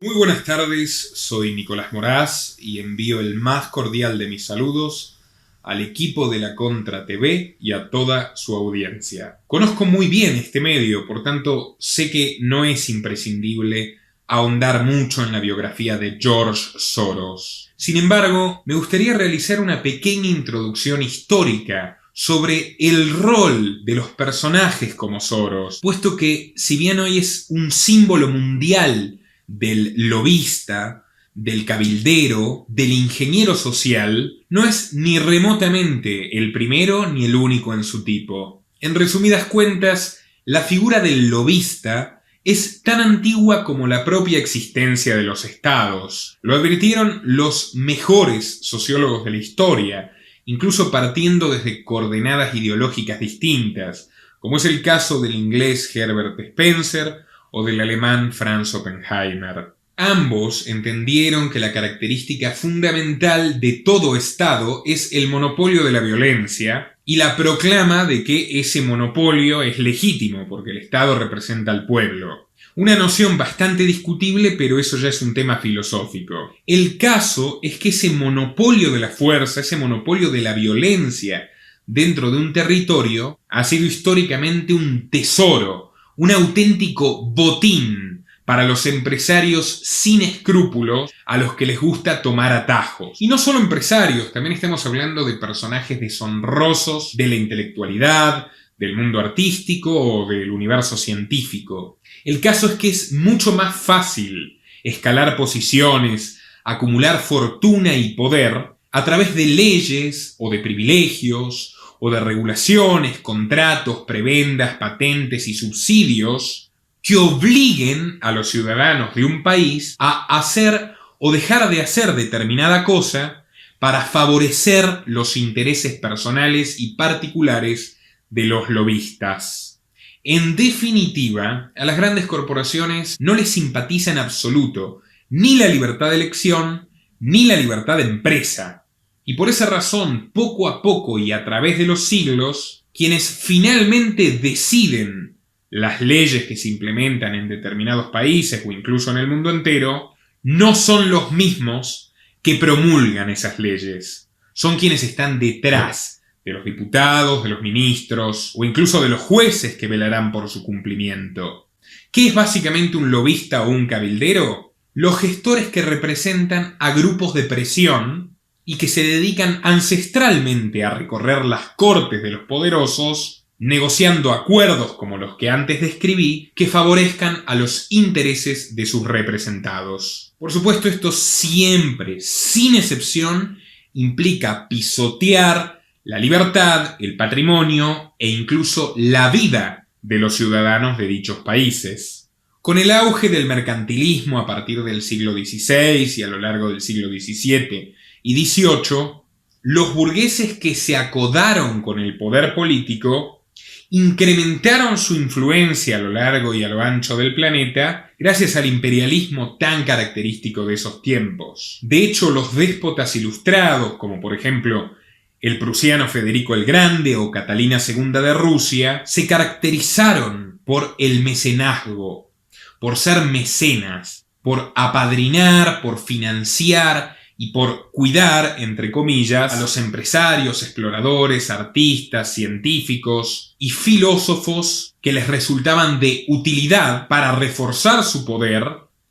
Muy buenas tardes, soy Nicolás Moraz y envío el más cordial de mis saludos al equipo de La Contra TV y a toda su audiencia. Conozco muy bien este medio, por tanto sé que no es imprescindible ahondar mucho en la biografía de George Soros. Sin embargo, me gustaría realizar una pequeña introducción histórica sobre el rol de los personajes como Soros, puesto que si bien hoy es un símbolo mundial del lobista, del cabildero, del ingeniero social, no es ni remotamente el primero ni el único en su tipo. En resumidas cuentas, la figura del lobista es tan antigua como la propia existencia de los estados. Lo advirtieron los mejores sociólogos de la historia, incluso partiendo desde coordenadas ideológicas distintas, como es el caso del inglés Herbert Spencer o del alemán Franz Oppenheimer. Ambos entendieron que la característica fundamental de todo Estado es el monopolio de la violencia y la proclama de que ese monopolio es legítimo porque el Estado representa al pueblo. Una noción bastante discutible, pero eso ya es un tema filosófico. El caso es que ese monopolio de la fuerza, ese monopolio de la violencia dentro de un territorio ha sido históricamente un tesoro, un auténtico botín para los empresarios sin escrúpulos a los que les gusta tomar atajos. Y no solo empresarios, también estamos hablando de personajes deshonrosos de la intelectualidad, del mundo artístico o del universo científico. El caso es que es mucho más fácil escalar posiciones, acumular fortuna y poder a través de leyes o de privilegios o de regulaciones, contratos, prebendas, patentes y subsidios que obliguen a los ciudadanos de un país a hacer o dejar de hacer determinada cosa para favorecer los intereses personales y particulares de los lobistas. En definitiva, a las grandes corporaciones no les simpatiza en absoluto ni la libertad de elección ni la libertad de empresa. Y por esa razón, poco a poco y a través de los siglos, quienes finalmente deciden las leyes que se implementan en determinados países o incluso en el mundo entero, no son los mismos que promulgan esas leyes. Son quienes están detrás de los diputados, de los ministros o incluso de los jueces que velarán por su cumplimiento. ¿Qué es básicamente un lobista o un cabildero? Los gestores que representan a grupos de presión y que se dedican ancestralmente a recorrer las cortes de los poderosos, negociando acuerdos como los que antes describí, que favorezcan a los intereses de sus representados. Por supuesto, esto siempre, sin excepción, implica pisotear la libertad, el patrimonio e incluso la vida de los ciudadanos de dichos países. Con el auge del mercantilismo a partir del siglo XVI y a lo largo del siglo XVII y XVIII, los burgueses que se acodaron con el poder político incrementaron su influencia a lo largo y a lo ancho del planeta gracias al imperialismo tan característico de esos tiempos. De hecho, los déspotas ilustrados, como por ejemplo el prusiano Federico el Grande o Catalina II de Rusia, se caracterizaron por el mecenazgo, por ser mecenas, por apadrinar, por financiar y por cuidar, entre comillas, a los empresarios, exploradores, artistas, científicos y filósofos que les resultaban de utilidad para reforzar su poder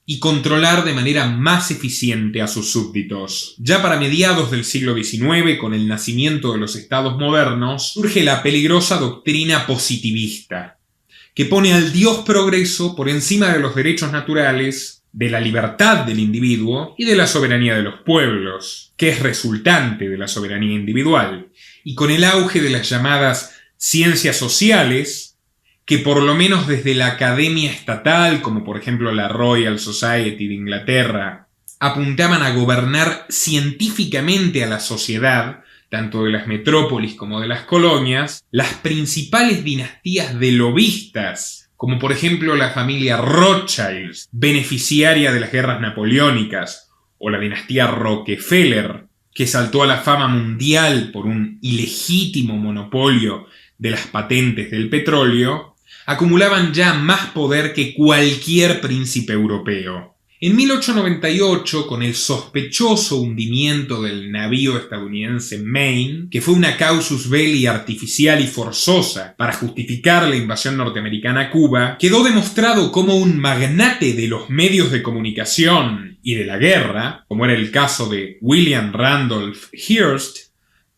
y controlar de manera más eficiente a sus súbditos. Ya para mediados del siglo XIX, con el nacimiento de los estados modernos, surge la peligrosa doctrina positivista, que pone al Dios progreso por encima de los derechos naturales, de la libertad del individuo y de la soberanía de los pueblos, que es resultante de la soberanía individual. Y con el auge de las llamadas ciencias sociales, que por lo menos desde la academia estatal, como por ejemplo la Royal Society de Inglaterra, apuntaban a gobernar científicamente a la sociedad, tanto de las metrópolis como de las colonias, las principales dinastías de lobistas, como por ejemplo la familia Rothschild, beneficiaria de las guerras napoleónicas, o la dinastía Rockefeller, que saltó a la fama mundial por un ilegítimo monopolio de las patentes del petróleo, acumulaban ya más poder que cualquier príncipe europeo. En 1898, con el sospechoso hundimiento del navío estadounidense Maine, que fue una casus belli artificial y forzosa para justificar la invasión norteamericana a Cuba, quedó demostrado cómo un magnate de los medios de comunicación y de la guerra, como era el caso de William Randolph Hearst,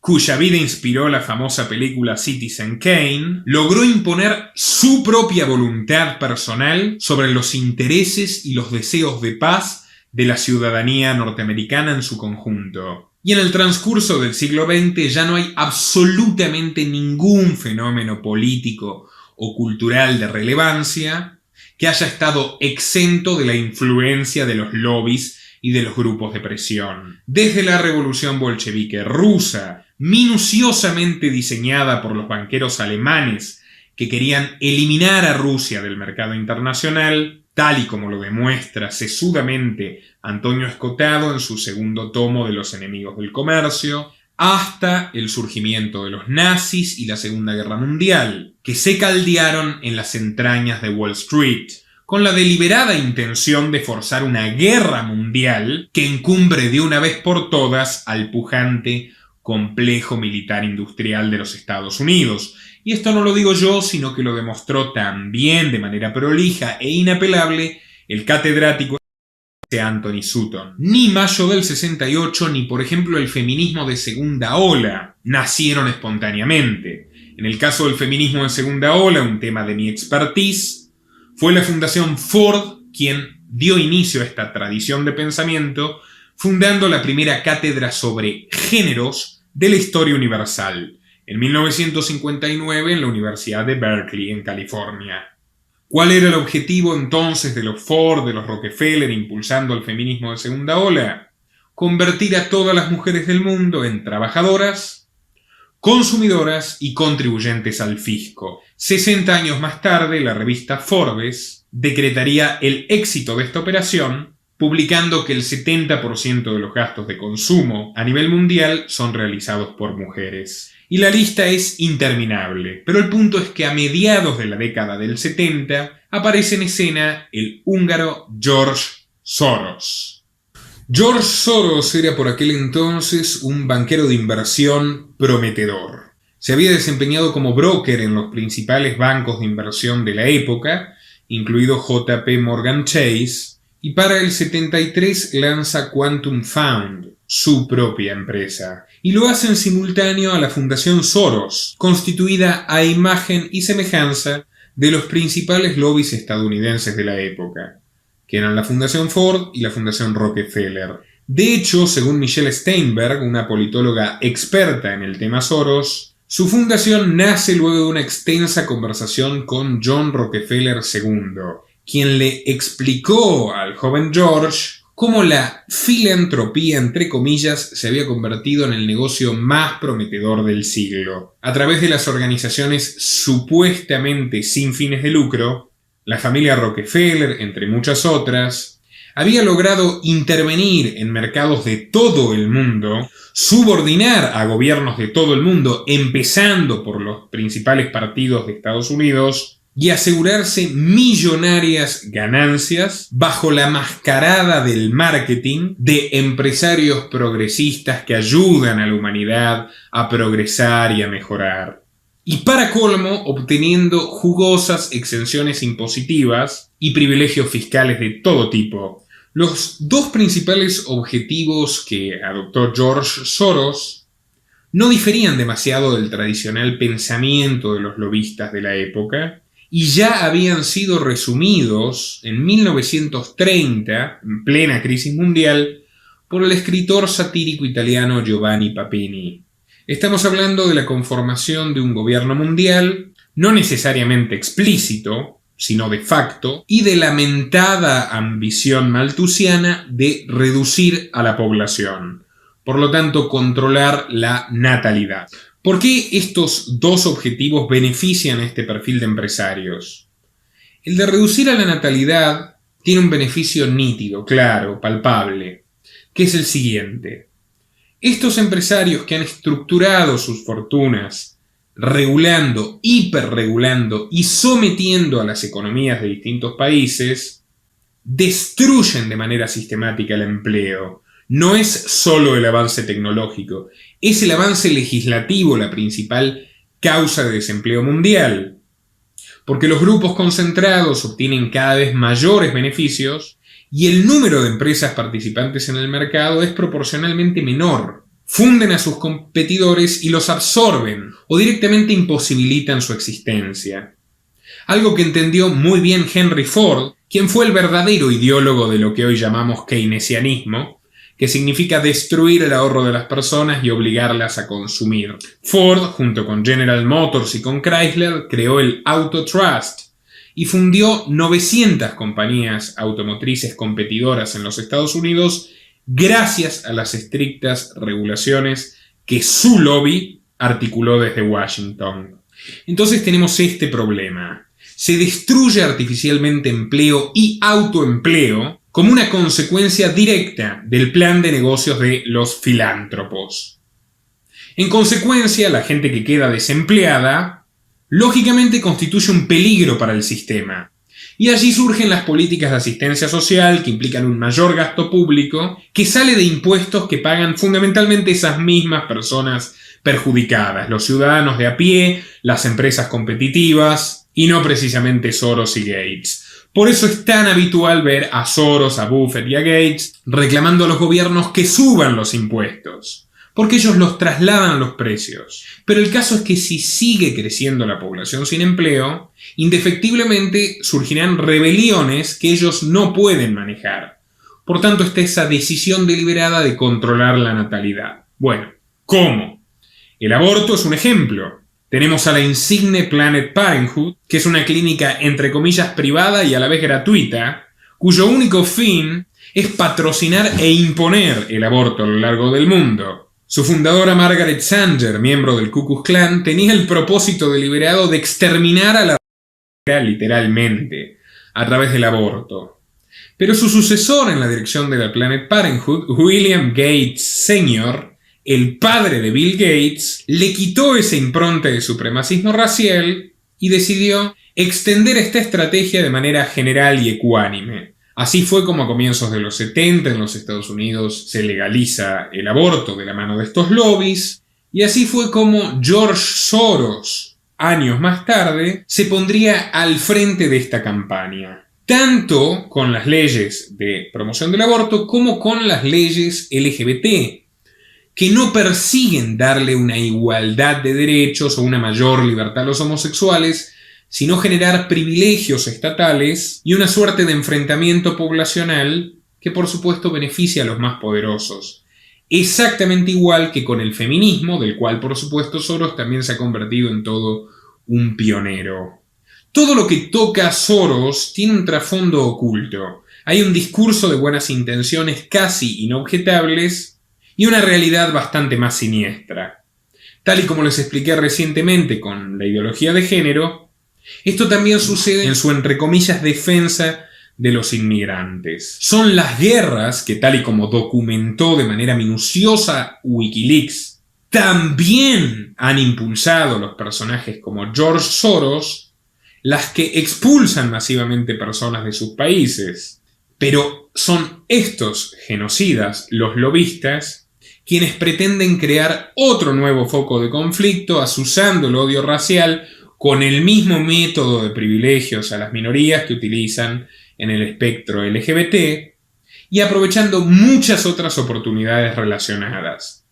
cuya vida inspiró la famosa película Citizen Kane, logró imponer su propia voluntad personal sobre los intereses y los deseos de paz de la ciudadanía norteamericana en su conjunto. Y en el transcurso del siglo XX ya no hay absolutamente ningún fenómeno político o cultural de relevancia que haya estado exento de la influencia de los lobbies y de los grupos de presión. Desde la revolución bolchevique rusa, minuciosamente diseñada por los banqueros alemanes que querían eliminar a Rusia del mercado internacional, tal y como lo demuestra sesudamente Antonio Escotado en su segundo tomo de Los enemigos del comercio, hasta el surgimiento de los nazis y la Segunda Guerra Mundial, que se caldearon en las entrañas de Wall Street, con la deliberada intención de forzar una guerra mundial que encumbre de una vez por todas al pujante complejo militar industrial de los Estados Unidos. Y esto no lo digo yo, sino que lo demostró también de manera prolija e inapelable el catedrático Anthony Sutton. Ni Mayo del 68, ni por ejemplo el feminismo de segunda ola, nacieron espontáneamente. En el caso del feminismo de segunda ola, un tema de mi expertise, fue la Fundación Ford quien dio inicio a esta tradición de pensamiento, fundando la primera cátedra sobre géneros de la historia universal, en 1959 en la Universidad de Berkeley, en California. ¿Cuál era el objetivo entonces de los Ford, de los Rockefeller, impulsando el feminismo de segunda ola? Convertir a todas las mujeres del mundo en trabajadoras, consumidoras y contribuyentes al fisco. 60 años más tarde, la revista Forbes decretaría el éxito de esta operación, publicando que el 70% de los gastos de consumo a nivel mundial son realizados por mujeres. Y la lista es interminable, pero el punto es que a mediados de la década del 70 aparece en escena el húngaro George Soros. George Soros era por aquel entonces un banquero de inversión prometedor. Se había desempeñado como broker en los principales bancos de inversión de la época, incluido JP Morgan Chase, y para el 73 lanza Quantum Fund, su propia empresa, y lo hace en simultáneo a la Fundación Soros, constituida a imagen y semejanza de los principales lobbies estadounidenses de la época, que eran la Fundación Ford y la Fundación Rockefeller. De hecho, según Michelle Steinberg, una politóloga experta en el tema Soros, su fundación nace luego de una extensa conversación con John Rockefeller II, quien le explicó al joven George cómo la filantropía, entre comillas, se había convertido en el negocio más prometedor del siglo. A través de las organizaciones supuestamente sin fines de lucro, la familia Rockefeller, entre muchas otras, había logrado intervenir en mercados de todo el mundo, subordinar a gobiernos de todo el mundo, empezando por los principales partidos de Estados Unidos, y asegurarse millonarias ganancias bajo la mascarada del marketing de empresarios progresistas que ayudan a la humanidad a progresar y a mejorar. Y para colmo, obteniendo jugosas exenciones impositivas y privilegios fiscales de todo tipo. Los dos principales objetivos que adoptó George Soros no diferían demasiado del tradicional pensamiento de los lobistas de la época, y ya habían sido resumidos en 1930, en plena crisis mundial, por el escritor satírico italiano Giovanni Papini. Estamos hablando de la conformación de un gobierno mundial, no necesariamente explícito, sino de facto, y de la mentada ambición malthusiana de reducir a la población, por lo tanto controlar la natalidad. ¿Por qué estos dos objetivos benefician a este perfil de empresarios? El de reducir a la natalidad tiene un beneficio nítido, claro, palpable, que es el siguiente. Estos empresarios que han estructurado sus fortunas regulando, hiperregulando y sometiendo a las economías de distintos países, destruyen de manera sistemática el empleo. No es solo el avance tecnológico, es el avance legislativo la principal causa de desempleo mundial. Porque los grupos concentrados obtienen cada vez mayores beneficios y el número de empresas participantes en el mercado es proporcionalmente menor. Funden a sus competidores y los absorben o directamente imposibilitan su existencia. Algo que entendió muy bien Henry Ford, quien fue el verdadero ideólogo de lo que hoy llamamos keynesianismo, que significa destruir el ahorro de las personas y obligarlas a consumir. Ford, junto con General Motors y con Chrysler, creó el Auto Trust y fundió 900 compañías automotrices competidoras en los Estados Unidos gracias a las estrictas regulaciones que su lobby articuló desde Washington. Entonces tenemos este problema. Se destruye artificialmente empleo y autoempleo como una consecuencia directa del plan de negocios de los filántropos. En consecuencia, la gente que queda desempleada, lógicamente constituye un peligro para el sistema. Y allí surgen las políticas de asistencia social que implican un mayor gasto público que sale de impuestos que pagan fundamentalmente esas mismas personas perjudicadas, los ciudadanos de a pie, las empresas competitivas y no precisamente Soros y Gates. Por eso es tan habitual ver a Soros, a Buffett y a Gates reclamando a los gobiernos que suban los impuestos, porque ellos los trasladan a los precios. Pero el caso es que si sigue creciendo la población sin empleo, indefectiblemente surgirán rebeliones que ellos no pueden manejar. Por tanto, está esa decisión deliberada de controlar la natalidad. Bueno, ¿cómo? El aborto es un ejemplo. Tenemos a la insigne Planned Parenthood, que es una clínica entre comillas privada y a la vez gratuita, cuyo único fin es patrocinar e imponer el aborto a lo largo del mundo. Su fundadora Margaret Sanger, miembro del Ku Klux Klan, tenía el propósito deliberado de exterminar a la raza literalmente, a través del aborto. Pero su sucesor en la dirección de la Planned Parenthood, William Gates Sr., el padre de Bill Gates, le quitó esa impronta de supremacismo racial y decidió extender esta estrategia de manera general y ecuánime. Así fue como a comienzos de los 70 en los Estados Unidos se legaliza el aborto de la mano de estos lobbies, y así fue como George Soros, años más tarde, se pondría al frente de esta campaña, tanto con las leyes de promoción del aborto como con las leyes LGBT, que no persiguen darle una igualdad de derechos o una mayor libertad a los homosexuales, sino generar privilegios estatales y una suerte de enfrentamiento poblacional que por supuesto beneficia a los más poderosos. Exactamente igual que con el feminismo, del cual por supuesto Soros también se ha convertido en todo un pionero. Todo lo que toca a Soros tiene un trasfondo oculto. Hay un discurso de buenas intenciones casi inobjetables y una realidad bastante más siniestra. Tal y como les expliqué recientemente con la ideología de género, esto también sucede en su entre comillas defensa de los inmigrantes. Son las guerras que, tal y como documentó de manera minuciosa Wikileaks, también han impulsado los personajes como George Soros, las que expulsan masivamente personas de sus países. Pero son estos genocidas, los lobistas, quienes pretenden crear otro nuevo foco de conflicto azuzando el odio racial con el mismo método de privilegios a las minorías que utilizan en el espectro LGBT y aprovechando muchas otras oportunidades relacionadas.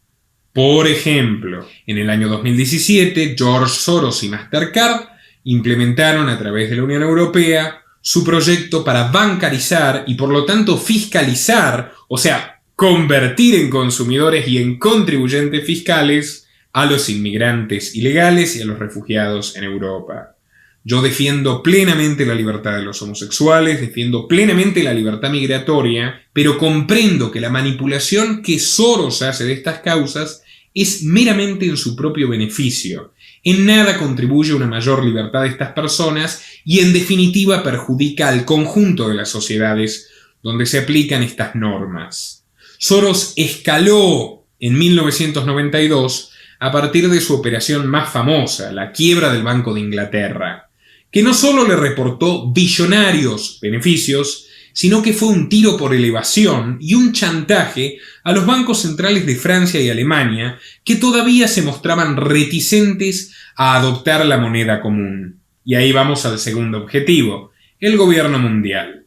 Por ejemplo, en el año 2017, George Soros y Mastercard implementaron a través de la Unión Europea su proyecto para bancarizar y por lo tanto fiscalizar, o sea, convertir en consumidores y en contribuyentes fiscales a los inmigrantes ilegales y a los refugiados en Europa. Yo defiendo plenamente la libertad de los homosexuales, defiendo plenamente la libertad migratoria, pero comprendo que la manipulación que Soros hace de estas causas es meramente en su propio beneficio. En nada contribuye a una mayor libertad de estas personas y en definitiva perjudica al conjunto de las sociedades donde se aplican estas normas. Soros escaló en 1992 a partir de su operación más famosa, la quiebra del Banco de Inglaterra, que no solo le reportó billonarios beneficios, sino que fue un tiro por elevación y un chantaje a los bancos centrales de Francia y Alemania, que todavía se mostraban reticentes a adoptar la moneda común. Y ahí vamos al segundo objetivo, el gobierno mundial.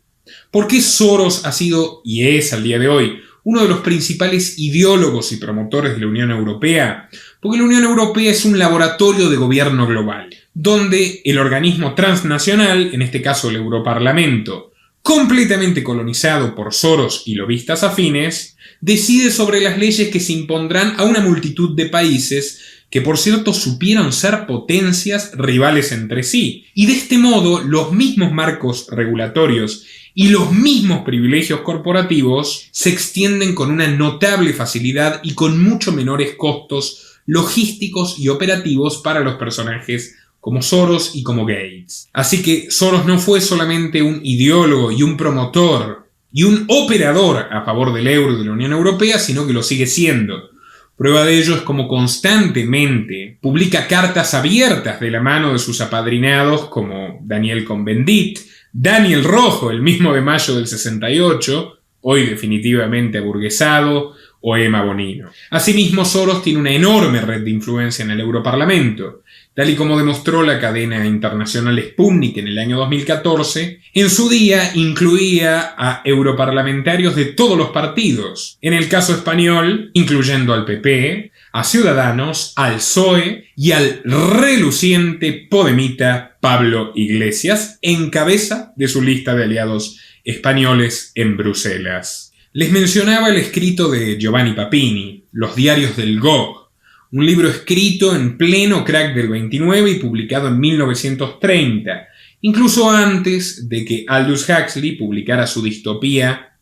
¿Por qué Soros ha sido, y es al día de hoy, uno de los principales ideólogos y promotores de la Unión Europea? Porque la Unión Europea es un laboratorio de gobierno global, donde el organismo transnacional, en este caso el Europarlamento, completamente colonizado por Soros y lobistas afines, decide sobre las leyes que se impondrán a una multitud de países que, por cierto, supieron ser potencias rivales entre sí. Y de este modo, los mismos marcos regulatorios y los mismos privilegios corporativos se extienden con una notable facilidad y con mucho menores costos logísticos y operativos para los personajes como Soros y como Gates. Así que Soros no fue solamente un ideólogo y un promotor y un operador a favor del euro y de la Unión Europea, sino que lo sigue siendo. Prueba de ello es como constantemente publica cartas abiertas de la mano de sus apadrinados como Daniel Cohn-Bendit, Daniel Rojo, el mismo de mayo del 68, hoy definitivamente aburguesado, o Emma Bonino. Asimismo, Soros tiene una enorme red de influencia en el Europarlamento, tal y como demostró la cadena internacional Sputnik en el año 2014. En su día incluía a europarlamentarios de todos los partidos, en el caso español, incluyendo al PP, a Ciudadanos, al PSOE y al reluciente podemita Pablo Iglesias, en cabeza de su lista de aliados españoles en Bruselas. Les mencionaba el escrito de Giovanni Papini, Los diarios del GOG, un libro escrito en pleno crack del 29 y publicado en 1930, incluso antes de que Aldous Huxley publicara su distopía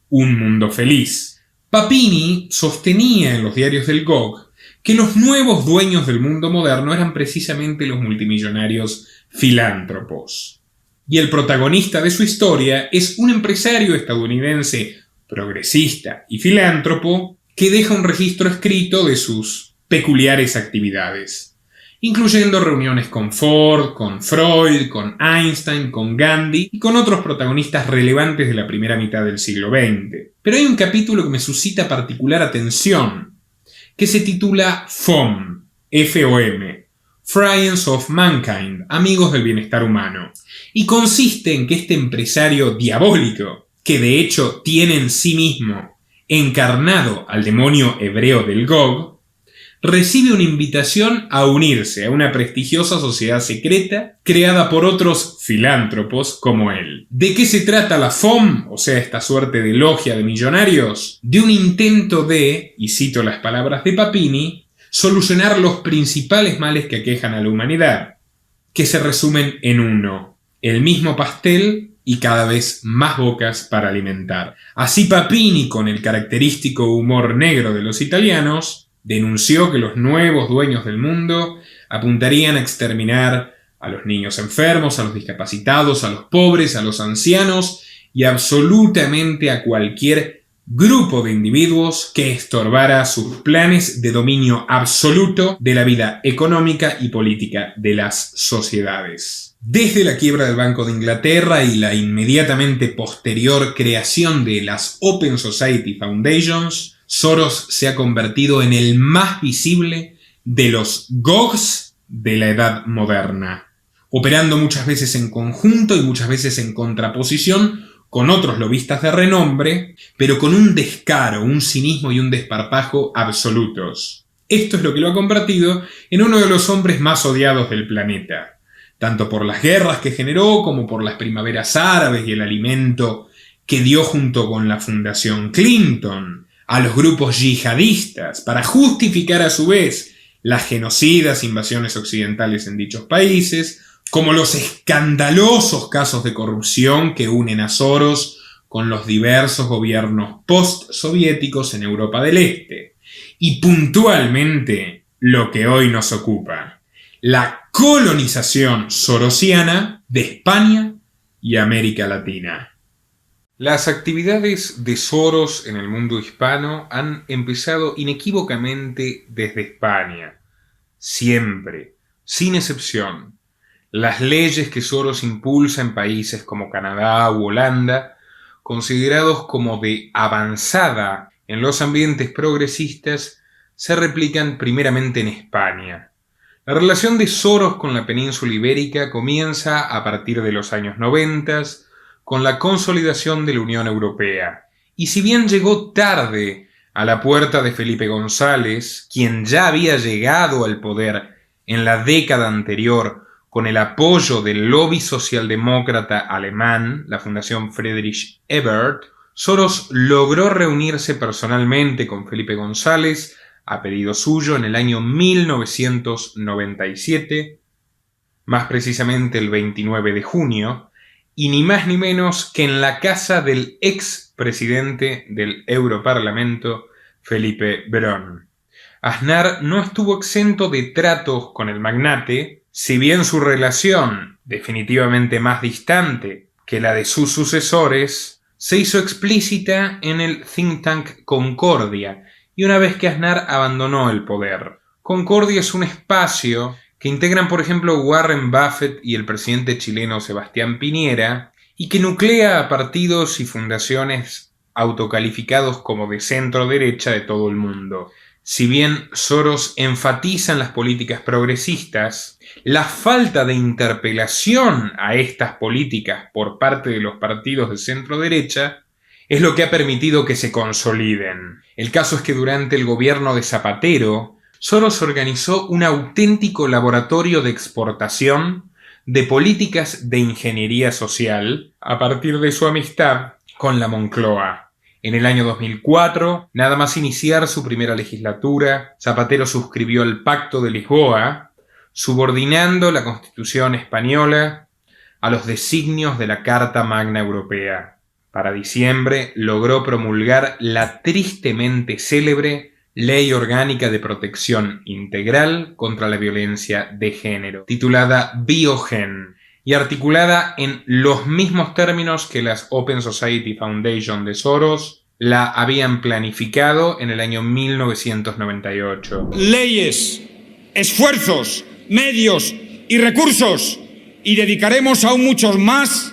Un mundo feliz. Papini sostenía en Los diarios del GOG que los nuevos dueños del mundo moderno eran precisamente los multimillonarios filántropos. Y el protagonista de su historia es un empresario estadounidense progresista y filántropo que deja un registro escrito de sus peculiares actividades, incluyendo reuniones con Ford, con Freud, con Einstein, con Gandhi y con otros protagonistas relevantes de la primera mitad del siglo XX. Pero hay un capítulo que me suscita particular atención, que se titula FOM, F-O-M, Friends of Mankind, Amigos del Bienestar Humano, y consiste en que este empresario diabólico, que de hecho tiene en sí mismo encarnado al demonio hebreo del Gog, recibe una invitación a unirse a una prestigiosa sociedad secreta creada por otros filántropos como él. ¿De qué se trata la FOM, o sea, esta suerte de logia de millonarios? De un intento de, y cito las palabras de Papini, solucionar los principales males que aquejan a la humanidad, que se resumen en uno: el mismo pastel y cada vez más bocas para alimentar. Así Papini, con el característico humor negro de los italianos, denunció que los nuevos dueños del mundo apuntarían a exterminar a los niños enfermos, a los discapacitados, a los pobres, a los ancianos y absolutamente a cualquier grupo de individuos que estorbara sus planes de dominio absoluto de la vida económica y política de las sociedades. Desde la quiebra del Banco de Inglaterra y la inmediatamente posterior creación de las Open Society Foundations, Soros se ha convertido en el más visible de los GOGs de la edad moderna, operando muchas veces en conjunto y muchas veces en contraposición con otros lobistas de renombre, pero con un descaro, un cinismo y un desparpajo absolutos. Esto es lo que lo ha convertido en uno de los hombres más odiados del planeta, tanto por las guerras que generó como por las primaveras árabes y el alimento que dio junto con la Fundación Clinton a los grupos yihadistas para justificar a su vez las genocidas invasiones occidentales en dichos países, como los escandalosos casos de corrupción que unen a Soros con los diversos gobiernos post-soviéticos en Europa del Este, y puntualmente lo que hoy nos ocupa: la colonización sorosiana de España y América Latina. Las actividades de Soros en el mundo hispano han empezado inequívocamente desde España. Siempre, sin excepción. Las leyes que Soros impulsa en países como Canadá u Holanda considerados como de avanzada en los ambientes progresistas, se replican primeramente en España. La relación de Soros con la península ibérica comienza a partir de los años 90, con la consolidación de la Unión Europea. Y si bien llegó tarde a la puerta de Felipe González, quien ya había llegado al poder en la década anterior con el apoyo del lobby socialdemócrata alemán, la Fundación Friedrich Ebert, Soros logró reunirse personalmente con Felipe González a pedido suyo en el año 1997, más precisamente el 29 de junio, y ni más ni menos que en la casa del ex presidente del Europarlamento, Felipe Brown. Aznar no estuvo exento de tratos con el magnate, si bien su relación, definitivamente más distante que la de sus sucesores, se hizo explícita en el think tank Concordia, y una vez que Aznar abandonó el poder. Concordia es un espacio que integran, por ejemplo, Warren Buffett y el presidente chileno Sebastián Piñera, y que nuclea a partidos y fundaciones autocalificados como de centro-derecha de todo el mundo. Si bien Soros enfatiza en las políticas progresistas, la falta de interpelación a estas políticas por parte de los partidos de centro-derecha es lo que ha permitido que se consoliden. El caso es que durante el gobierno de Zapatero, Soros organizó un auténtico laboratorio de exportación de políticas de ingeniería social a partir de su amistad con la Moncloa. En el año 2004, nada más iniciar su primera legislatura, Zapatero suscribió el Pacto de Lisboa, subordinando la Constitución española a los designios de la Carta Magna Europea. Para diciembre logró promulgar la tristemente célebre Ley Orgánica de Protección Integral contra la Violencia de Género, titulada Biogen, y articulada en los mismos términos que las Open Society Foundation de Soros la habían planificado en el año 1998. Leyes, esfuerzos, medios y recursos, y dedicaremos aún muchos más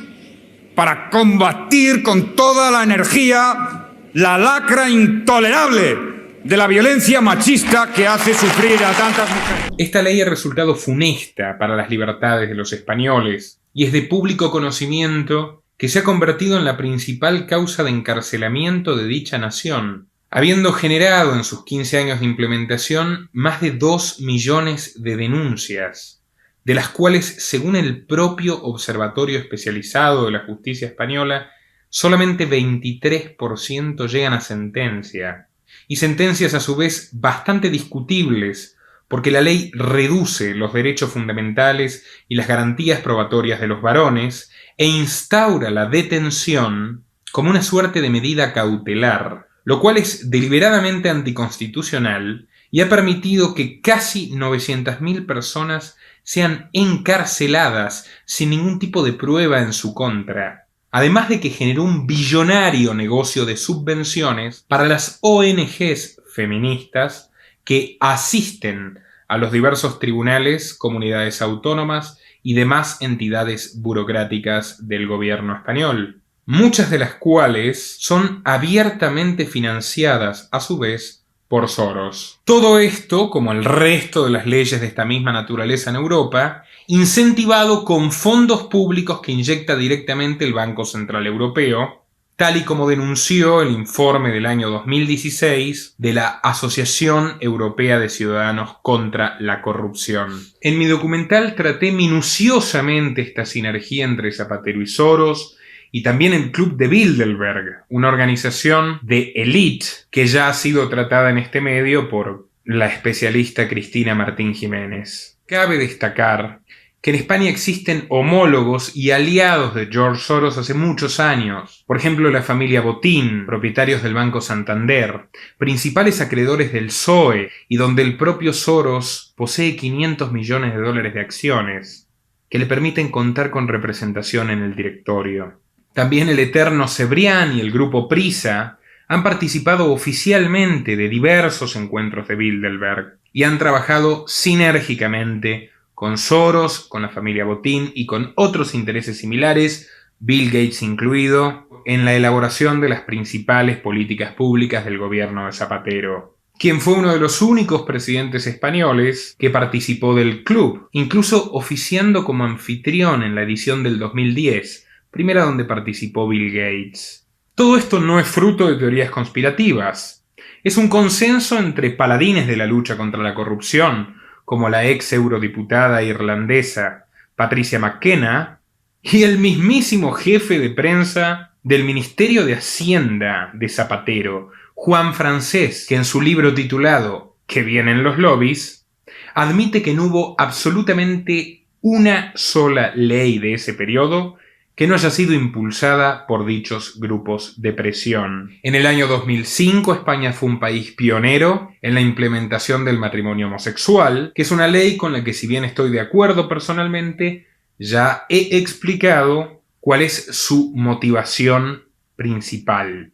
para combatir con toda la energía la lacra intolerable de la violencia machista que hace sufrir a tantas mujeres. Esta ley ha resultado funesta para las libertades de los españoles y es de público conocimiento que se ha convertido en la principal causa de encarcelamiento de dicha nación, habiendo generado en sus 15 años de implementación más de 2 millones de denuncias, de las cuales, según el propio Observatorio Especializado de la Justicia Española, solamente 23% llegan a sentencia. Y sentencias a su vez bastante discutibles, porque la ley reduce los derechos fundamentales y las garantías probatorias de los varones e instaura la detención como una suerte de medida cautelar, lo cual es deliberadamente anticonstitucional y ha permitido que casi 900.000 personas sean encarceladas sin ningún tipo de prueba en su contra. Además de que generó un billonario negocio de subvenciones para las ONGs feministas que asisten a los diversos tribunales, comunidades autónomas y demás entidades burocráticas del gobierno español, muchas de las cuales son abiertamente financiadas a su vez por Soros. Todo esto, como el resto de las leyes de esta misma naturaleza en Europa, incentivado con fondos públicos que inyecta directamente el Banco Central Europeo, tal y como denunció el informe del año 2016 de la Asociación Europea de Ciudadanos contra la Corrupción. En mi documental traté minuciosamente esta sinergia entre Zapatero y Soros, y también el Club de Bilderberg, una organización de élite que ya ha sido tratada en este medio por la especialista Cristina Martín Jiménez. Cabe destacar que en España existen homólogos y aliados de George Soros hace muchos años. Por ejemplo, la familia Botín, propietarios del Banco Santander, principales acreedores del PSOE y donde el propio Soros posee 500 millones de dólares de acciones que le permiten contar con representación en el directorio. También el eterno Cebrián y el grupo Prisa han participado oficialmente de diversos encuentros de Bilderberg y han trabajado sinérgicamente con Soros, con la familia Botín y con otros intereses similares Bill Gates incluido, en la elaboración de las principales políticas públicas del gobierno de Zapatero, quien fue uno de los únicos presidentes españoles que participó del club, incluso oficiando como anfitrión en la edición del 2010, primera donde participó Bill Gates. Todo esto no es fruto de teorías conspirativas, es un consenso entre paladines de la lucha contra la corrupción, como la ex eurodiputada irlandesa Patricia McKenna, y el mismísimo jefe de prensa del Ministerio de Hacienda de Zapatero, Juan Francés, que en su libro titulado «Que vienen los lobbies», admite que no hubo absolutamente una sola ley de ese periodo que no haya sido impulsada por dichos grupos de presión. En el año 2005, España fue un país pionero en la implementación del matrimonio homosexual, que es una ley con la que, si bien estoy de acuerdo personalmente, ya he explicado cuál es su motivación principal,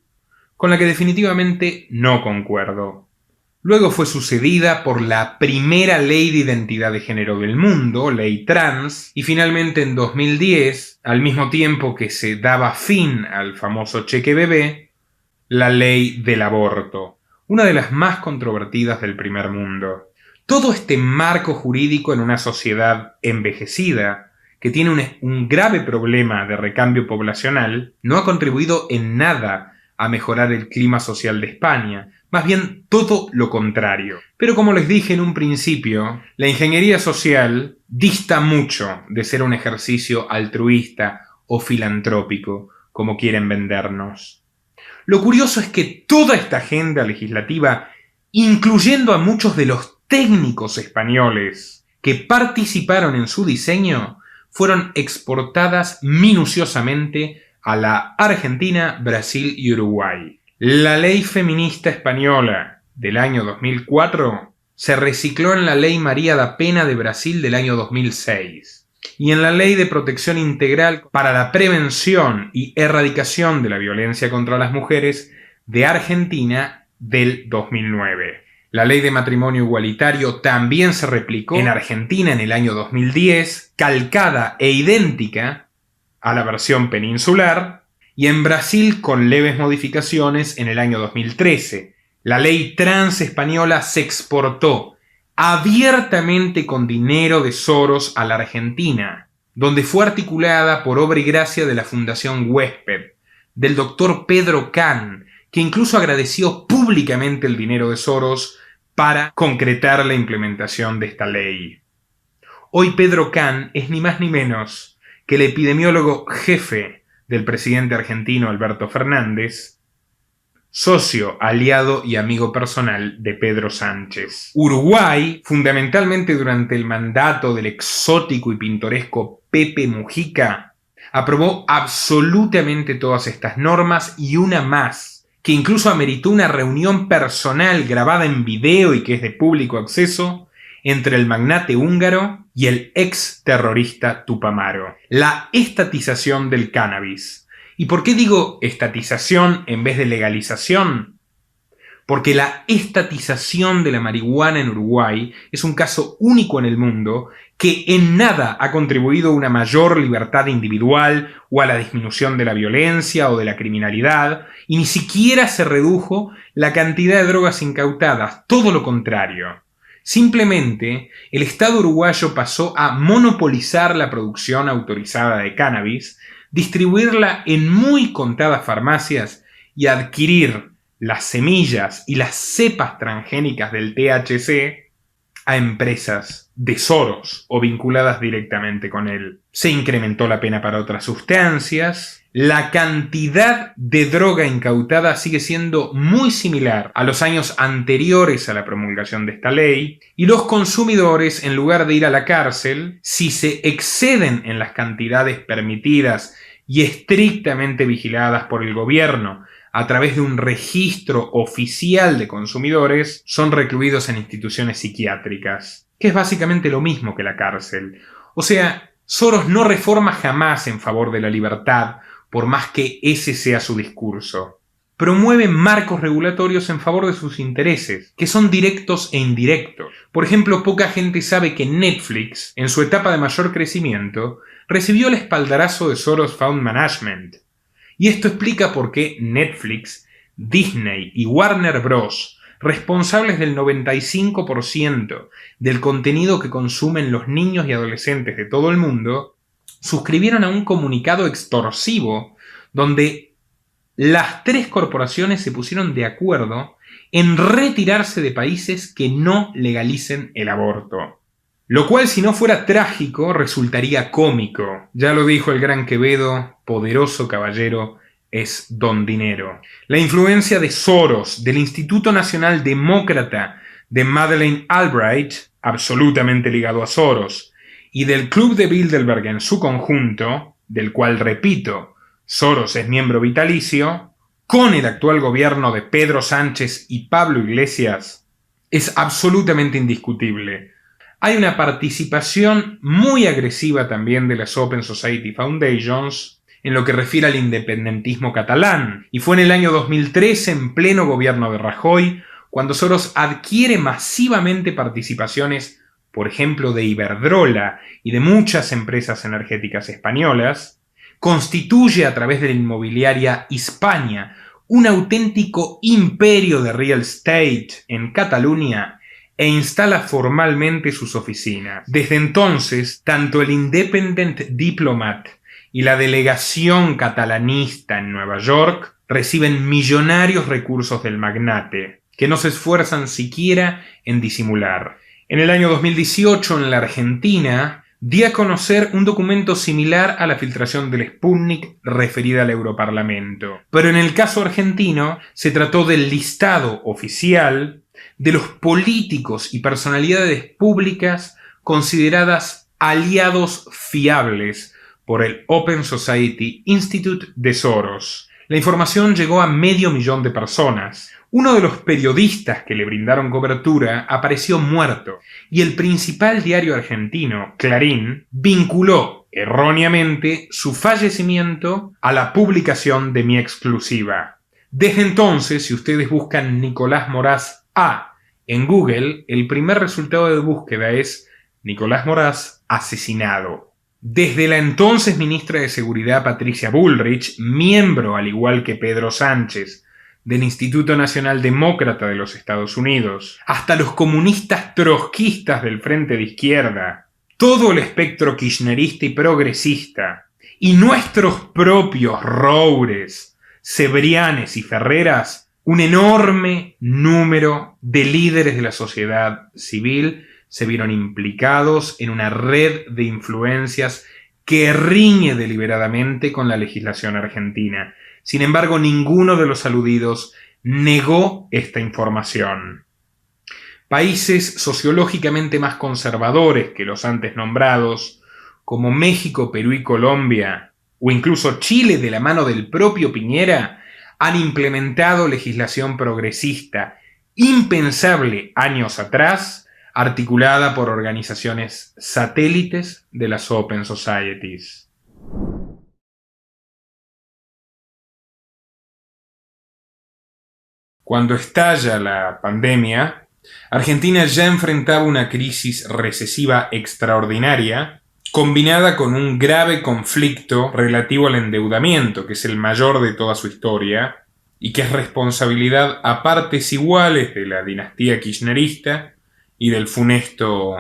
con la que definitivamente no concuerdo. Luego fue sucedida por la primera ley de identidad de género del mundo, ley trans, y finalmente en 2010, al mismo tiempo que se daba fin al famoso cheque bebé, la ley del aborto, una de las más controvertidas del primer mundo. Todo este marco jurídico en una sociedad envejecida, que tiene un grave problema de recambio poblacional, no ha contribuido en nada a mejorar el clima social de España, más bien todo lo contrario. Pero como les dije en un principio, la ingeniería social dista mucho de ser un ejercicio altruista o filantrópico, como quieren vendernos. Lo curioso es que toda esta agenda legislativa, incluyendo a muchos de los técnicos españoles que participaron en su diseño, fueron exportadas minuciosamente a la Argentina, Brasil y Uruguay. La ley feminista española del año 2004 se recicló en la ley María da Pena de Brasil del año 2006 y en la ley de protección integral para la prevención y erradicación de la violencia contra las mujeres de Argentina del 2009. La ley de matrimonio igualitario también se replicó en Argentina en el año 2010, calcada e idéntica a la versión peninsular, y en Brasil con leves modificaciones en el año 2013. La ley trans española se exportó abiertamente con dinero de Soros a la Argentina, donde fue articulada por obra y gracia de la Fundación Huésped, del doctor Pedro Kahn, que incluso agradeció públicamente el dinero de Soros para concretar la implementación de esta ley. Hoy Pedro Kahn es ni más ni menos que el epidemiólogo jefe del presidente argentino Alberto Fernández, socio, aliado y amigo personal de Pedro Sánchez. Uruguay, fundamentalmente durante el mandato del exótico y pintoresco Pepe Mujica, aprobó absolutamente todas estas normas y una más, que incluso ameritó una reunión personal grabada en video y que es de público acceso, entre el magnate húngaro y el ex terrorista Tupamaro. La estatización del cannabis. ¿Y por qué digo estatización en vez de legalización? Porque la estatización de la marihuana en Uruguay es un caso único en el mundo que en nada ha contribuido a una mayor libertad individual o a la disminución de la violencia o de la criminalidad, y ni siquiera se redujo la cantidad de drogas incautadas, todo lo contrario. Simplemente, el Estado uruguayo pasó a monopolizar la producción autorizada de cannabis, distribuirla en muy contadas farmacias y adquirir las semillas y las cepas transgénicas del THC a empresas de Soros o vinculadas directamente con él. Se incrementó la pena para otras sustancias. La cantidad de droga incautada sigue siendo muy similar a los años anteriores a la promulgación de esta ley, y los consumidores, en lugar de ir a la cárcel, si se exceden en las cantidades permitidas y estrictamente vigiladas por el gobierno a través de un registro oficial de consumidores, son recluidos en instituciones psiquiátricas, que es básicamente lo mismo que la cárcel. O sea, Soros no reforma jamás en favor de la libertad, por más que ese sea su discurso. Promueve marcos regulatorios en favor de sus intereses, que son directos e indirectos. Por ejemplo, poca gente sabe que Netflix, en su etapa de mayor crecimiento, recibió el espaldarazo de Soros Fund Management. Y esto explica por qué Netflix, Disney y Warner Bros., responsables del 95% del contenido que consumen los niños y adolescentes de todo el mundo, suscribieron a un comunicado extorsivo donde las tres corporaciones se pusieron de acuerdo en retirarse de países que no legalicen el aborto. Lo cual, si no fuera trágico, resultaría cómico. Ya lo dijo el gran Quevedo, poderoso caballero es don dinero. La influencia de Soros, del Instituto Nacional Demócrata de Madeleine Albright, absolutamente ligado a Soros, y del Club de Bilderberg en su conjunto, del cual, repito, Soros es miembro vitalicio, con el actual gobierno de Pedro Sánchez y Pablo Iglesias, es absolutamente indiscutible. Hay una participación muy agresiva también de las Open Society Foundations en lo que refiere al independentismo catalán, y fue en el año 2013, en pleno gobierno de Rajoy, cuando Soros adquiere masivamente participaciones, por ejemplo, de Iberdrola y de muchas empresas energéticas españolas, constituye a través de la inmobiliaria Hispania un auténtico imperio de real estate en Cataluña e instala formalmente sus oficinas. Desde entonces, tanto el Independent Diplomat y la delegación catalanista en Nueva York reciben millonarios recursos del magnate, que no se esfuerzan siquiera en disimular. En el año 2018, en la Argentina, di a conocer un documento similar a la filtración del Sputnik referida al Europarlamento. Pero en el caso argentino, se trató del listado oficial de los políticos y personalidades públicas consideradas aliados fiables por el Open Society Institute de Soros. La información llegó a 500.000 de personas. Uno de los periodistas que le brindaron cobertura apareció muerto, y el principal diario argentino, Clarín, vinculó erróneamente su fallecimiento a la publicación de mi exclusiva. Desde entonces, si ustedes buscan Nicolás Moraz A en Google, el primer resultado de búsqueda es Nicolás Moraz asesinado. Desde la entonces ministra de Seguridad Patricia Bullrich, miembro al igual que Pedro Sánchez del Instituto Nacional Demócrata de los Estados Unidos, hasta los comunistas trotskistas del Frente de Izquierda, todo el espectro kirchnerista y progresista, y nuestros propios Roures, Cebrianes y Ferreras, un enorme número de líderes de la sociedad civil se vieron implicados en una red de influencias que riñe deliberadamente con la legislación argentina. Sin embargo, ninguno de los aludidos negó esta información. Países sociológicamente más conservadores que los antes nombrados, como México, Perú y Colombia, o incluso Chile de la mano del propio Piñera, han implementado legislación progresista impensable años atrás, articulada por organizaciones satélites de las Open Societies. Cuando estalla la pandemia, Argentina ya enfrentaba una crisis recesiva extraordinaria, combinada con un grave conflicto relativo al endeudamiento, que es el mayor de toda su historia, y que es responsabilidad a partes iguales de la dinastía kirchnerista y del funesto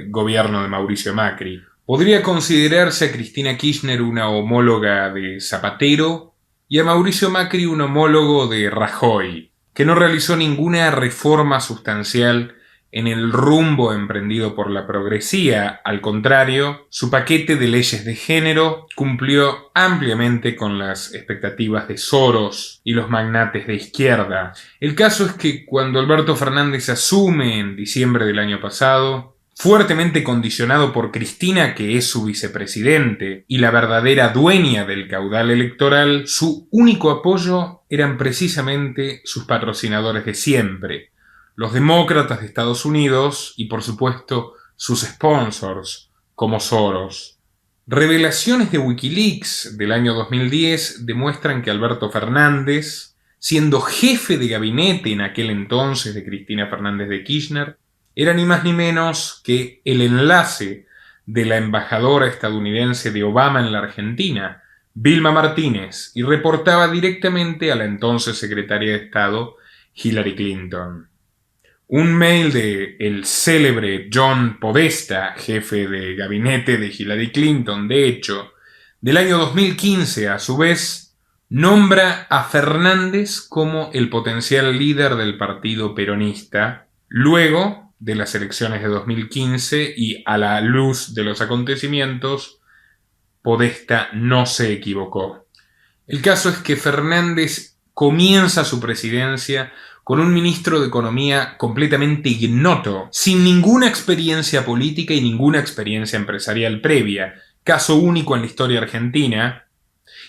gobierno de Mauricio Macri. Podría considerarse a Cristina Kirchner una homóloga de Zapatero y a Mauricio Macri un homólogo de Rajoy, que no realizó ninguna reforma sustancial en el rumbo emprendido por la progresía. Al contrario, su paquete de leyes de género cumplió ampliamente con las expectativas de Soros y los magnates de izquierda. El caso es que cuando Alberto Fernández asume en diciembre del año pasado, fuertemente condicionado por Cristina, que es su vicepresidente y la verdadera dueña del caudal electoral, su único apoyo eran precisamente sus patrocinadores de siempre, los demócratas de Estados Unidos y, por supuesto, sus sponsors, como Soros. Revelaciones de Wikileaks del año 2010 demuestran que Alberto Fernández, siendo jefe de gabinete en aquel entonces de Cristina Fernández de Kirchner, era ni más ni menos que el enlace de la embajadora estadounidense de Obama en la Argentina, Vilma Martínez, y reportaba directamente a la entonces secretaria de Estado, Hillary Clinton. Un mail de el célebre John Podesta, jefe de gabinete de Hillary Clinton, de hecho, del año 2015, a su vez, nombra a Fernández como el potencial líder del partido peronista, luego de las elecciones de 2015, y a la luz de los acontecimientos, Podesta no se equivocó. El caso es que Fernández comienza su presidencia con un ministro de Economía completamente ignoto, sin ninguna experiencia política y ninguna experiencia empresarial previa, caso único en la historia argentina,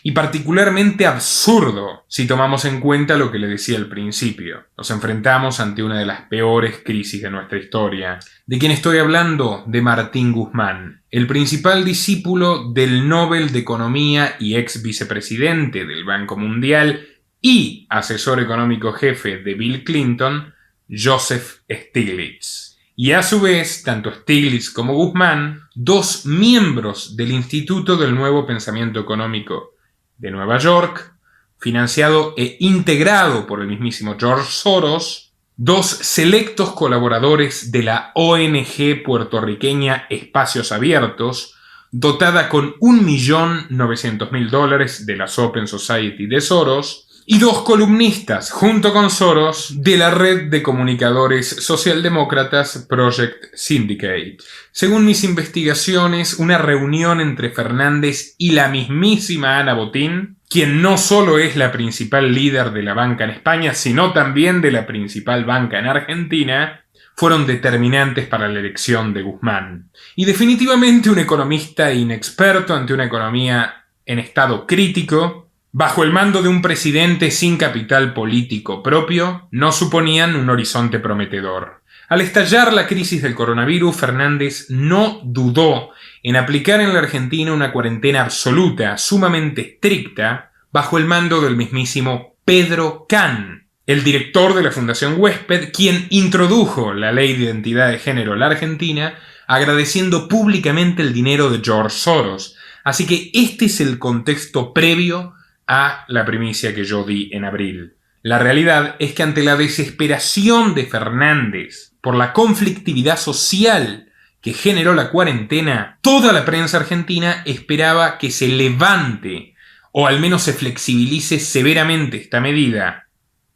y particularmente absurdo si tomamos en cuenta lo que le decía al principio. Nos enfrentamos ante una de las peores crisis de nuestra historia. ¿De quién estoy hablando? De Martín Guzmán, el principal discípulo del Nobel de Economía y ex vicepresidente del Banco Mundial y asesor económico jefe de Bill Clinton, Joseph Stiglitz. Y a su vez, tanto Stiglitz como Guzmán, dos miembros del Instituto del Nuevo Pensamiento Económico de Nueva York, financiado e integrado por el mismísimo George Soros, dos selectos colaboradores de la ONG puertorriqueña Espacios Abiertos, dotada con $1.900.000 de las Open Society de Soros, y dos columnistas, junto con Soros, de la red de comunicadores socialdemócratas Project Syndicate. Según mis investigaciones, una reunión entre Fernández y la mismísima Ana Botín, quien no solo es la principal líder de la banca en España, sino también de la principal banca en Argentina, fueron determinantes para la elección de Guzmán. Y definitivamente un economista inexperto ante una economía en estado crítico, bajo el mando de un presidente sin capital político propio, no suponían un horizonte prometedor. Al estallar la crisis del coronavirus, Fernández no dudó en aplicar en la Argentina una cuarentena absoluta, sumamente estricta, bajo el mando del mismísimo Pedro Can, el director de la Fundación Huésped, quien introdujo la Ley de Identidad de Género en la Argentina, agradeciendo públicamente el dinero de George Soros. Así que este es el contexto previo a la primicia que yo di en abril. La realidad es que ante la desesperación de Fernández por la conflictividad social que generó la cuarentena, toda la prensa argentina esperaba que se levante o al menos se flexibilice severamente esta medida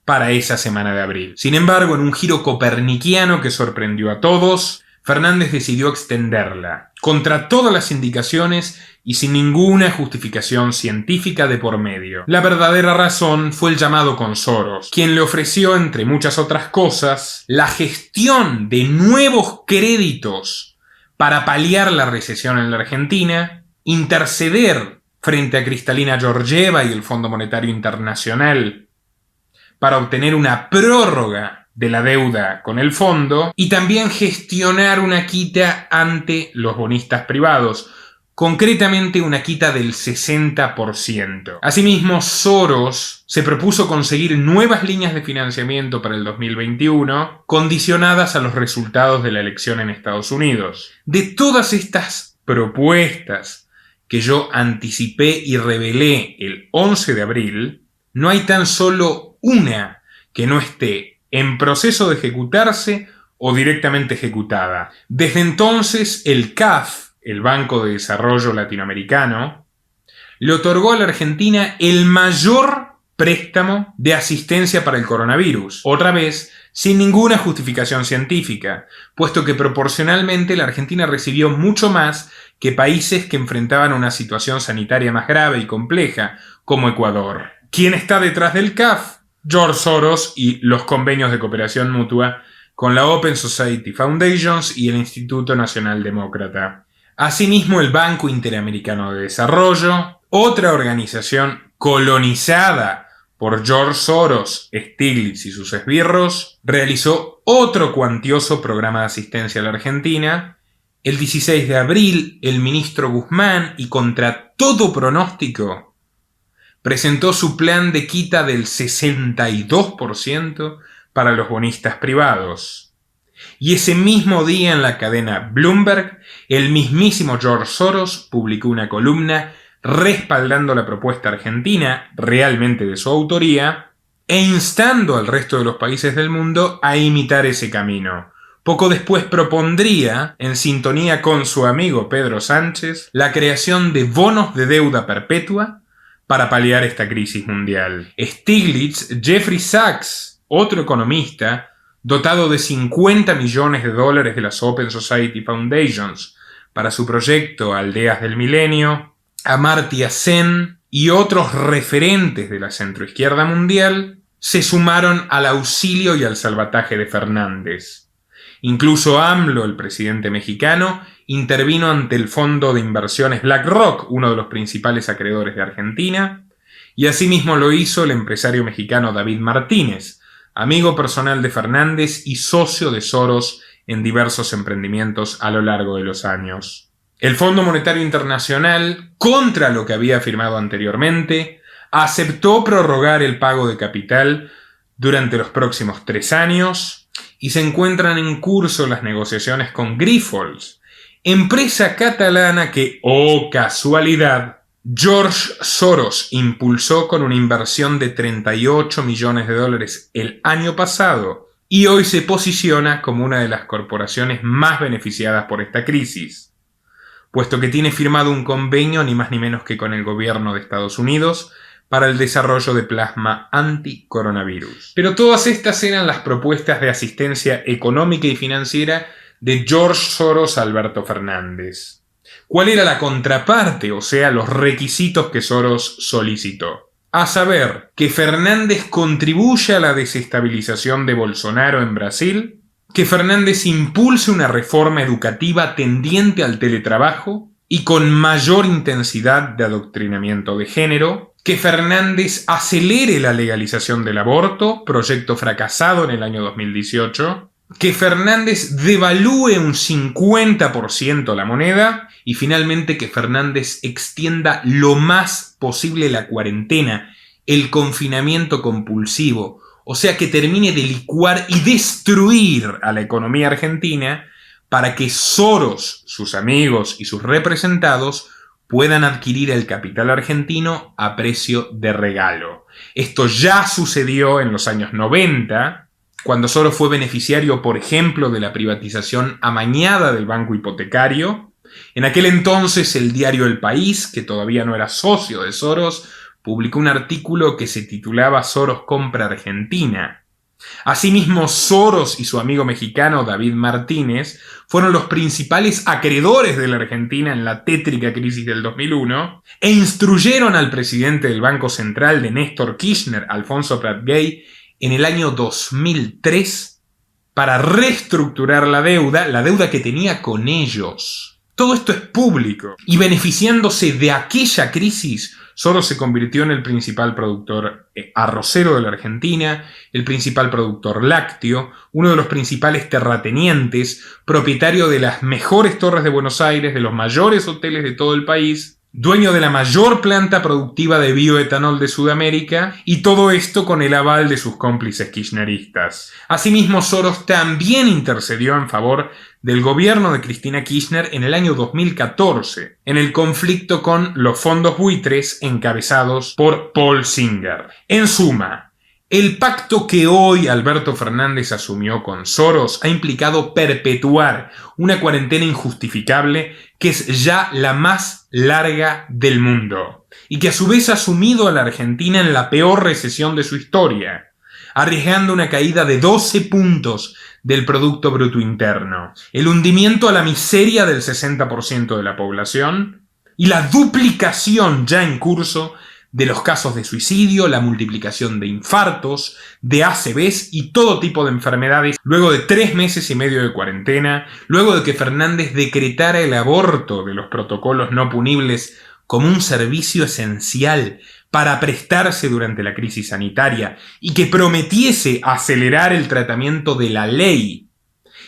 para esa semana de abril. Sin embargo, en un giro copernicano que sorprendió a todos, Fernández decidió extenderla, contra todas las indicaciones y sin ninguna justificación científica de por medio. La verdadera razón fue el llamado con Soros, quien le ofreció, entre muchas otras cosas, la gestión de nuevos créditos para paliar la recesión en la Argentina, interceder frente a Kristalina Georgieva y el Fondo Monetario Internacional para obtener una prórroga de la deuda con el fondo y también gestionar una quita ante los bonistas privados, concretamente una quita del 60%. Asimismo, Soros se propuso conseguir nuevas líneas de financiamiento para el 2021, condicionadas a los resultados de la elección en Estados Unidos. De todas estas propuestas que yo anticipé y revelé el 11 de abril, no hay tan solo una que no esté en proceso de ejecutarse o directamente ejecutada. Desde entonces, el CAF, el Banco de Desarrollo Latinoamericano, le otorgó a la Argentina el mayor préstamo de asistencia para el coronavirus, otra vez sin ninguna justificación científica, puesto que proporcionalmente la Argentina recibió mucho más que países que enfrentaban una situación sanitaria más grave y compleja, como Ecuador. ¿Quién está detrás del CAF? George Soros y los convenios de cooperación mutua con la Open Society Foundations y el Instituto Nacional Demócrata. Asimismo, el Banco Interamericano de Desarrollo, otra organización colonizada por George Soros, Stiglitz y sus esbirros, realizó otro cuantioso programa de asistencia a la Argentina. El 16 de abril, el ministro Guzmán, y contra todo pronóstico, presentó su plan de quita del 62% para los bonistas privados. Y ese mismo día en la cadena Bloomberg, el mismísimo George Soros publicó una columna respaldando la propuesta argentina, realmente de su autoría, e instando al resto de los países del mundo a imitar ese camino. Poco después propondría, en sintonía con su amigo Pedro Sánchez, la creación de bonos de deuda perpetua para paliar esta crisis mundial. Stiglitz, Jeffrey Sachs, otro economista, dotado de $50 millones de las Open Society Foundations para su proyecto Aldeas del Milenio, Amartya Sen y otros referentes de la centroizquierda mundial se sumaron al auxilio y al salvataje de Fernández. Incluso AMLO, el presidente mexicano, intervino ante el fondo de inversiones BlackRock, uno de los principales acreedores de Argentina, y asimismo lo hizo el empresario mexicano David Martínez, amigo personal de Fernández y socio de Soros en diversos emprendimientos a lo largo de los años. El Fondo Monetario Internacional, contra lo que había afirmado anteriormente, aceptó prorrogar el pago de capital durante los próximos 3 años y se encuentran en curso las negociaciones con Grifols, empresa catalana que, oh casualidad, George Soros impulsó con una inversión de $38 millones el año pasado y hoy se posiciona como una de las corporaciones más beneficiadas por esta crisis, puesto que tiene firmado un convenio ni más ni menos que con el gobierno de Estados Unidos para el desarrollo de plasma anticoronavirus. Pero todas estas eran las propuestas de asistencia económica y financiera de George Soros a Alberto Fernández. ¿Cuál era la contraparte, o sea, los requisitos que Soros solicitó? A saber, que Fernández contribuya a la desestabilización de Bolsonaro en Brasil, que Fernández impulse una reforma educativa tendiente al teletrabajo y con mayor intensidad de adoctrinamiento de género, que Fernández acelere la legalización del aborto, proyecto fracasado en el año 2018, que Fernández devalúe un 50% la moneda y finalmente que Fernández extienda lo más posible la cuarentena, el confinamiento compulsivo, o sea que termine de licuar y destruir a la economía argentina para que Soros, sus amigos y sus representados puedan adquirir el capital argentino a precio de regalo. Esto ya sucedió en los años 90, cuando Soros fue beneficiario, por ejemplo, de la privatización amañada del banco hipotecario. En aquel entonces el diario El País, que todavía no era socio de Soros, publicó un artículo que se titulaba Soros compra Argentina. Asimismo, Soros y su amigo mexicano David Martínez fueron los principales acreedores de la Argentina en la tétrica crisis del 2001 e instruyeron al presidente del Banco Central de Néstor Kirchner, Alfonso Prat Gay, en el año 2003 para reestructurar la deuda que tenía con ellos. Todo esto es público y beneficiándose de aquella crisis, Soros se convirtió en el principal productor arrocero de la Argentina, el principal productor lácteo, uno de los principales terratenientes, propietario de las mejores torres de Buenos Aires, de los mayores hoteles de todo el país, dueño de la mayor planta productiva de bioetanol de Sudamérica, y todo esto con el aval de sus cómplices kirchneristas. Asimismo, Soros también intercedió en favor del gobierno de Cristina Kirchner en el año 2014, en el conflicto con los fondos buitres encabezados por Paul Singer. En suma, el pacto que hoy Alberto Fernández asumió con Soros ha implicado perpetuar una cuarentena injustificable que es ya la más larga del mundo y que a su vez ha sumido a la Argentina en la peor recesión de su historia, arriesgando una caída de 12 puntos del Producto Bruto Interno, el hundimiento a la miseria del 60% de la población y la duplicación ya en curso de los casos de suicidio, la multiplicación de infartos, de ACVs y todo tipo de enfermedades, luego de 3 meses y medio de cuarentena, luego de que Fernández decretara el aborto de los protocolos no punibles como un servicio esencial para prestarse durante la crisis sanitaria y que prometiese acelerar el tratamiento de la ley,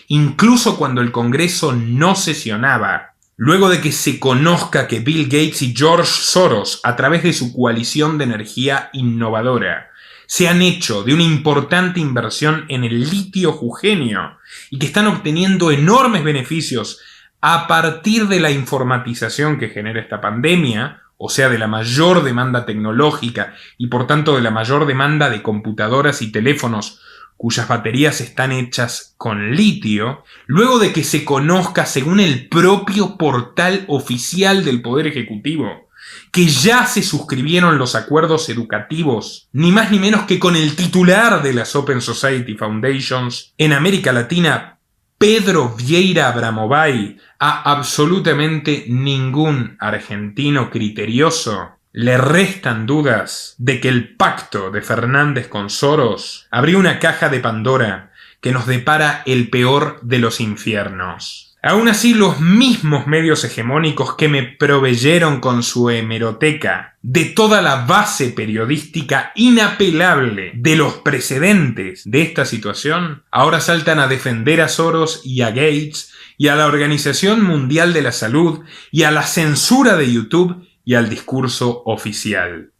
incluso cuando el Congreso no sesionaba. Luego de que se conozca que Bill Gates y George Soros, a través de su coalición de energía innovadora, se han hecho de una importante inversión en el litio jujeño y que están obteniendo enormes beneficios a partir de la informatización que genera esta pandemia, o sea, de la mayor demanda tecnológica y por tanto de la mayor demanda de computadoras y teléfonos cuyas baterías están hechas con litio, luego de que se conozca, según el propio portal oficial del Poder Ejecutivo, que ya se suscribieron los acuerdos educativos, ni más ni menos que con el titular de las Open Society Foundations en América Latina, Pedro Vieira Abramovay, a absolutamente ningún argentino criterioso le restan dudas de que el pacto de Fernández con Soros abrió una caja de Pandora que nos depara el peor de los infiernos. Aún así, los mismos medios hegemónicos que me proveyeron con su hemeroteca de toda la base periodística inapelable de los precedentes de esta situación, ahora saltan a defender a Soros y a Gates y a la Organización Mundial de la Salud y a la censura de YouTube y al discurso oficial.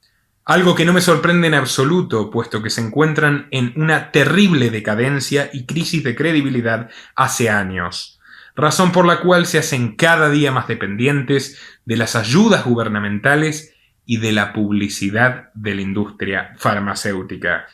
Algo que no me sorprende en absoluto, puesto que se encuentran en una terrible decadencia y crisis de credibilidad hace años, razón por la cual se hacen cada día más dependientes de las ayudas gubernamentales y de la publicidad de la industria farmacéutica.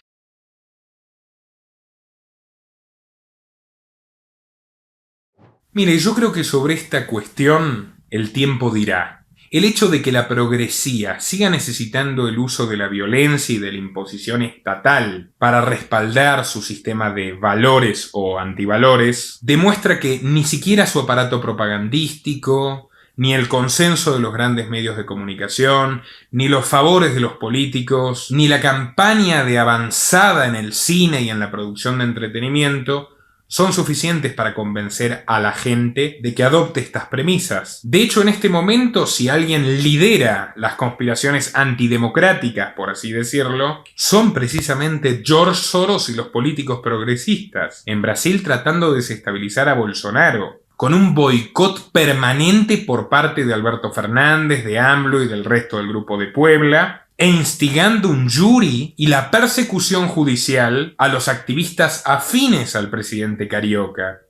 Mire, yo creo que sobre esta cuestión el tiempo dirá. El hecho de que la progresía siga necesitando el uso de la violencia y de la imposición estatal para respaldar su sistema de valores o antivalores demuestra que ni siquiera su aparato propagandístico, ni el consenso de los grandes medios de comunicación, ni los favores de los políticos, ni la campaña de avanzada en el cine y en la producción de entretenimiento son suficientes para convencer a la gente de que adopte estas premisas. De hecho, en este momento, si alguien lidera las conspiraciones antidemocráticas, por así decirlo, son precisamente George Soros y los políticos progresistas. En Brasil, tratando de desestabilizar a Bolsonaro, con un boicot permanente por parte de Alberto Fernández, de AMLO y del resto del Grupo de Puebla, e instigando un jury y la persecución judicial a los activistas afines al presidente carioca.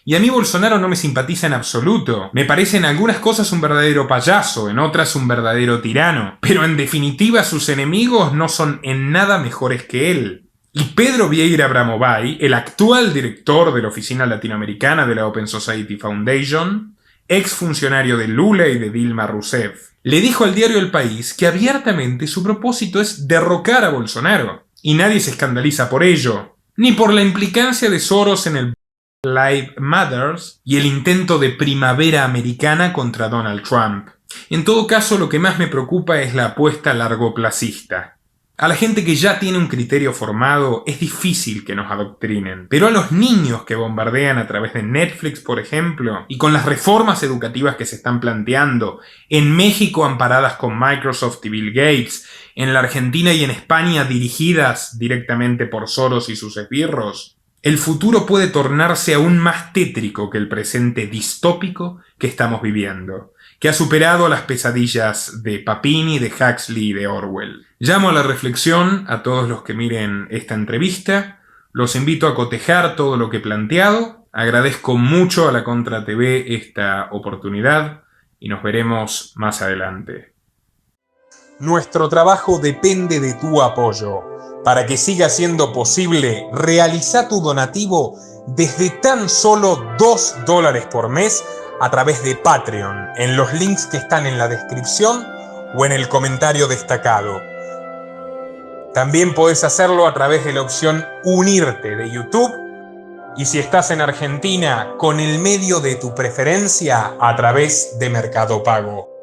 Y a mí Bolsonaro no me simpatiza en absoluto. Me parece en algunas cosas un verdadero payaso, en otras un verdadero tirano. Pero en definitiva sus enemigos no son en nada mejores que él. Y Pedro Vieira Abramovay, el actual director de la Oficina Latinoamericana de la Open Society Foundation, exfuncionario de Lula y de Dilma Rousseff, le dijo al diario El País que abiertamente su propósito es derrocar a Bolsonaro. Y nadie se escandaliza por ello, ni por la implicancia de Soros en el Lives Matter y el intento de primavera americana contra Donald Trump. En todo caso, lo que más me preocupa es la apuesta largoplacista. A la gente que ya tiene un criterio formado es difícil que nos adoctrinen, pero a los niños que bombardean a través de Netflix, por ejemplo, y con las reformas educativas que se están planteando, en México amparadas con Microsoft y Bill Gates, en la Argentina y en España dirigidas directamente por Soros y sus esbirros, el futuro puede tornarse aún más tétrico que el presente distópico que estamos viviendo, que ha superado las pesadillas de Papini, de Huxley y de Orwell. Llamo a la reflexión a todos los que miren esta entrevista, los invito a cotejar todo lo que he planteado, agradezco mucho a la Contra TV esta oportunidad y nos veremos más adelante. Nuestro trabajo depende de tu apoyo. Para que siga siendo posible, realiza tu donativo desde tan solo $2 por mes a través de Patreon, en los links que están en la descripción o en el comentario destacado. También podés hacerlo a través de la opción Unirte de YouTube y si estás en Argentina, con el medio de tu preferencia a través de Mercado Pago.